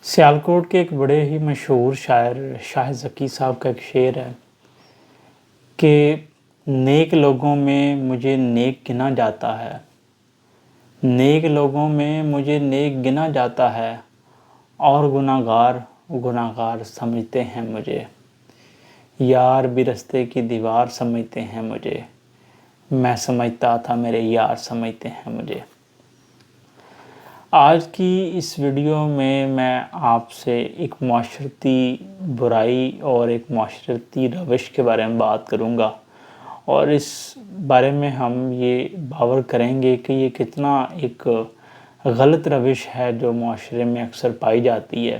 سیالکوٹ کے ایک بڑے ہی مشہور شاعر شاہ زکی صاحب کا ایک شعر ہے کہ نیک لوگوں میں مجھے نیک گنا جاتا ہے، نیک لوگوں میں مجھے نیک گنا جاتا ہے، اور گناہ گار سمجھتے ہیں مجھے، یار بھی رستے کی دیوار سمجھتے ہیں مجھے، میں سمجھتا تھا میرے یار سمجھتے ہیں مجھے۔ آج کی اس ویڈیو میں آپ سے ایک معاشرتی برائی اور ایک معاشرتی روش کے بارے میں بات کروں گا، اور اس بارے میں ہم یہ باور کریں گے کہ یہ کتنا ایک غلط روش ہے جو معاشرے میں اکثر پائی جاتی ہے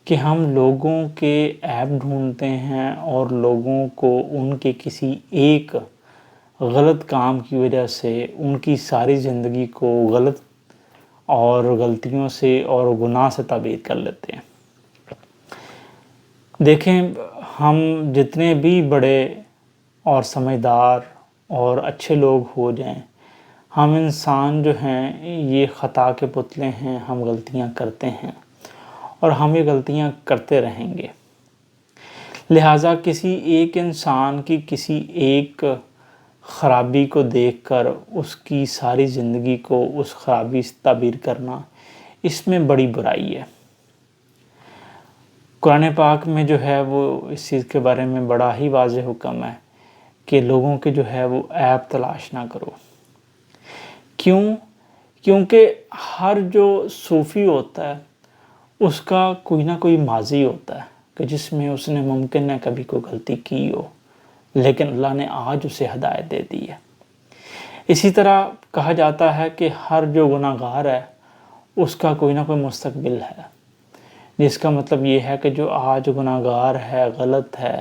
کہ ہم لوگوں کے عیب ڈھونڈتے ہیں اور لوگوں کو ان کے کسی ایک غلط کام کی وجہ سے ان کی ساری زندگی کو غلط اور غلطیوں سے اور گناہ سے تعبیر کر لیتے ہیں۔ دیکھیں، ہم جتنے بھی بڑے اور سمجھدار اور اچھے لوگ ہو جائیں، ہم انسان جو ہیں یہ خطا کے پتلے ہیں، ہم غلطیاں کرتے ہیں اور ہم یہ غلطیاں کرتے رہیں گے۔ لہٰذا کسی ایک انسان کی کسی ایک خرابی کو دیکھ کر اس کی ساری زندگی کو اس خرابی سے تعبیر کرنا، اس میں بڑی برائی ہے۔ قرآن پاک میں جو ہے وہ اس چیز کے بارے میں بڑا ہی واضح حکم ہے کہ لوگوں کے جو ہے وہ عیب تلاش نہ کرو۔ کیونکہ ہر جو صوفی ہوتا ہے اس کا کوئی نہ کوئی ماضی ہوتا ہے کہ جس میں اس نے ممکن ہے کبھی کوئی غلطی کی ہو، لیکن اللہ نے آج اسے ہدایت دے دی ہے۔ اسی طرح کہا جاتا ہے کہ ہر جو گناہ گار ہے اس کا کوئی نہ کوئی مستقبل ہے، جس کا مطلب یہ ہے کہ جو آج گناہ گار ہے، غلط ہے،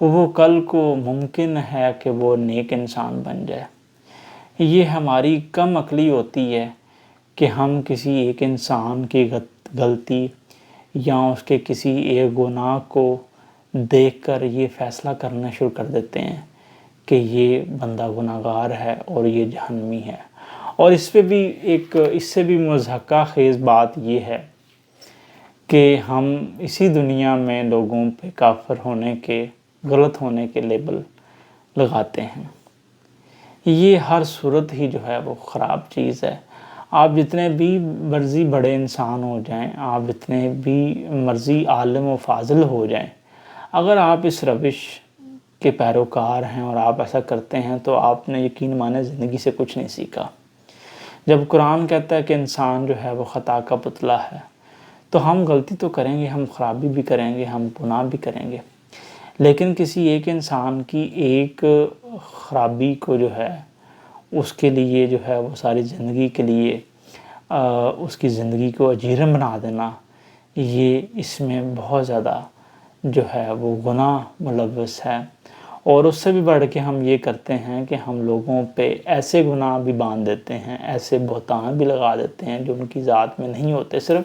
وہ کل کو ممکن ہے کہ وہ نیک انسان بن جائے۔ یہ ہماری کم عقلی ہوتی ہے کہ ہم کسی ایک انسان کی غلطی یا اس کے کسی ایک گناہ کو دیکھ کر یہ فیصلہ کرنا شروع کر دیتے ہیں کہ یہ بندہ گناہ گار ہے اور یہ جہنمی ہے۔ اور اس سے بھی مضحکہ خیز بات یہ ہے کہ ہم اسی دنیا میں لوگوں پہ کافر ہونے کے، غلط ہونے کے لیبل لگاتے ہیں۔ یہ ہر صورت ہی جو ہے وہ خراب چیز ہے۔ آپ جتنے بھی مرضی بڑے انسان ہو جائیں، آپ جتنے بھی مرضی عالم و فاضل ہو جائیں، اگر آپ اس روش کے پیروکار ہیں اور آپ ایسا کرتے ہیں تو آپ نے یقین مانے زندگی سے کچھ نہیں سیکھا۔ جب قرآن کہتا ہے کہ انسان جو ہے وہ خطا کا پتلا ہے، تو ہم غلطی تو کریں گے، ہم خرابی بھی کریں گے، ہم گناہ بھی کریں گے، لیکن کسی ایک انسان کی ایک خرابی کو جو ہے اس کے لیے جو ہے وہ ساری زندگی کے لیے اس کی زندگی کو اجیرم بنا دینا، یہ اس میں بہت زیادہ جو ہے وہ گناہ ملوث ہے۔ اور اس سے بھی بڑھ کے ہم یہ کرتے ہیں کہ ہم لوگوں پہ ایسے گناہ بھی باندھ دیتے ہیں، ایسے بہتان بھی لگا دیتے ہیں جو ان کی ذات میں نہیں ہوتے، صرف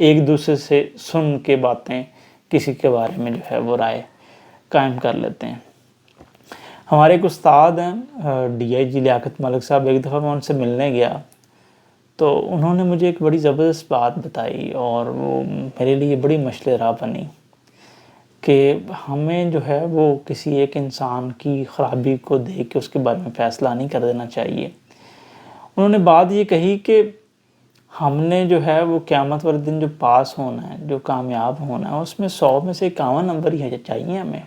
ایک دوسرے سے سن کے باتیں کسی کے بارے میں جو ہے وہ رائے قائم کر لیتے ہیں۔ ہمارے ایک استاد ہیں DIG لیاقت ملک صاحب، ایک دفعہ میں ان سے ملنے گیا تو انہوں نے مجھے ایک بڑی زبردست بات بتائی اور وہ میرے لیے بڑی مشعل راہ بنی کہ ہمیں جو ہے وہ کسی ایک انسان کی خرابی کو دیکھ کے اس کے بارے میں فیصلہ نہیں کر دینا چاہیے۔ انہوں نے بات یہ کہی کہ ہم نے جو ہے وہ قیامت والے دن جو پاس ہونا ہے، جو کامیاب ہونا ہے، اس میں 100 میں سے 51 نمبر ہی چاہیے ہمیں،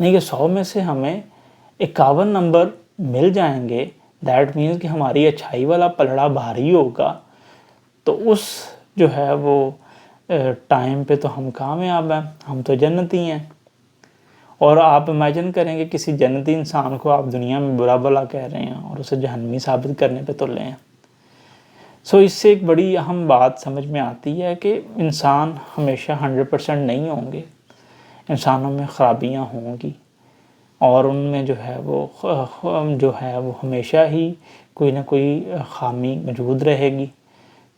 نہیں کہ 100 میں سے ہمیں 51 نمبر مل جائیں گے۔ دیٹ مینس کہ ہماری اچھائی والا پلڑا بھاری ہوگا، تو اس جو ہے وہ ٹائم پہ تو ہم کامیاب ہیں، ہم تو جنتی ہیں۔ اور آپ امیجن کریں کہ کسی جنتی انسان کو آپ دنیا میں برا بھلا کہہ رہے ہیں اور اسے جہنمی ثابت کرنے پہ تلے ہیں۔ اس سے ایک بڑی اہم بات سمجھ میں آتی ہے کہ انسان ہمیشہ 100% نہیں ہوں گے، انسانوں میں خرابیاں ہوں گی اور ان میں جو ہے وہ ہمیشہ ہی کوئی نہ کوئی خامی موجود رہے گی۔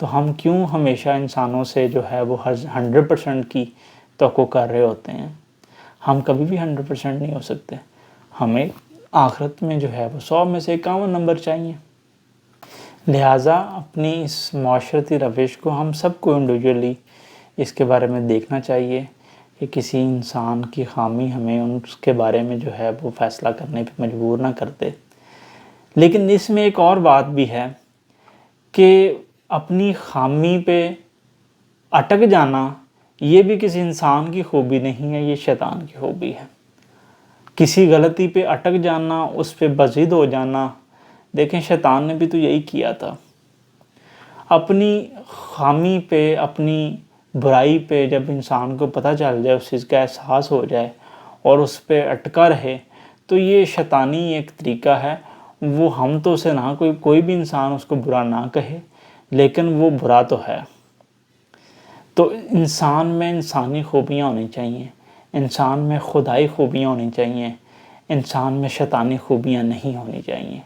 تو ہم کیوں ہمیشہ انسانوں سے جو ہے وہ 100% کی توقع کر رہے ہوتے ہیں؟ ہم کبھی بھی 100% نہیں ہو سکتے۔ ہمیں آخرت میں جو ہے وہ 100 میں سے 51 نمبر چاہیے۔ لہٰذا اپنی اس معاشرتی روش کو ہم سب کو انڈیویجولی اس کے بارے میں دیکھنا چاہیے کہ کسی انسان کی خامی ہمیں اس کے بارے میں جو ہے وہ فیصلہ کرنے پہ مجبور نہ کر دے۔ لیکن اس میں ایک اور بات بھی ہے کہ اپنی خامی پہ اٹک جانا یہ بھی کسی انسان کی خوبی نہیں ہے، یہ شیطان کی خوبی ہے۔ کسی غلطی پہ اٹک جانا، اس پہ بضد ہو جانا، دیکھیں شیطان نے بھی تو یہی کیا تھا۔ اپنی خامی پہ، اپنی برائی پہ جب انسان کو پتہ چل جائے، اس چیز کا احساس ہو جائے اور اس پہ اٹکا رہے، تو یہ شیطانی ایک طریقہ ہے۔ وہ ہم تو اسے نہ کوئی بھی انسان اس کو برا نہ کہے، لیکن وہ برا تو ہے۔ تو انسان میں انسانی خوبیاں ہونی چاہیے، انسان میں خدائی خوبیاں ہونی چاہیے، انسان میں شیطانی خوبیاں نہیں ہونی چاہیے۔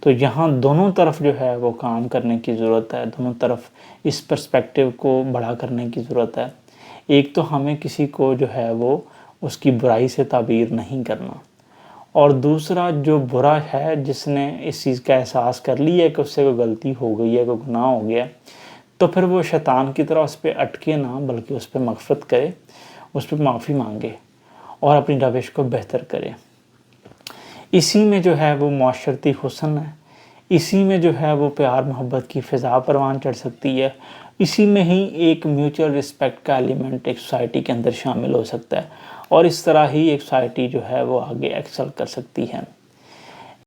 تو یہاں دونوں طرف جو ہے وہ کام کرنے کی ضرورت ہے، دونوں طرف اس پرسپیکٹیو کو بڑا کرنے کی ضرورت ہے۔ ایک تو ہمیں کسی کو جو ہے وہ اس کی برائی سے تعبیر نہیں کرنا، اور دوسرا جو برا ہے، جس نے اس چیز کا احساس کر لیا ہے کہ اس سے کوئی غلطی ہو گئی ہے، کوئی گناہ ہو گیا، تو پھر وہ شیطان کی طرح اس پہ اٹکے نہ، بلکہ اس پہ مغفرت کرے، اس پہ معافی مانگے اور اپنی روش کو بہتر کرے۔ اسی میں جو ہے وہ معاشرتی حسن ہے، اسی میں جو ہے وہ پیار محبت کی فضا پروان چڑھ سکتی ہے، اسی میں ہی ایک میوچل رسپیکٹ کا ایلیمنٹ ایک سوسائٹی کے اندر شامل ہو سکتا ہے، اور اس طرح ہی ایک سوسائٹی جو ہے وہ آگے ایکسل کر سکتی ہے۔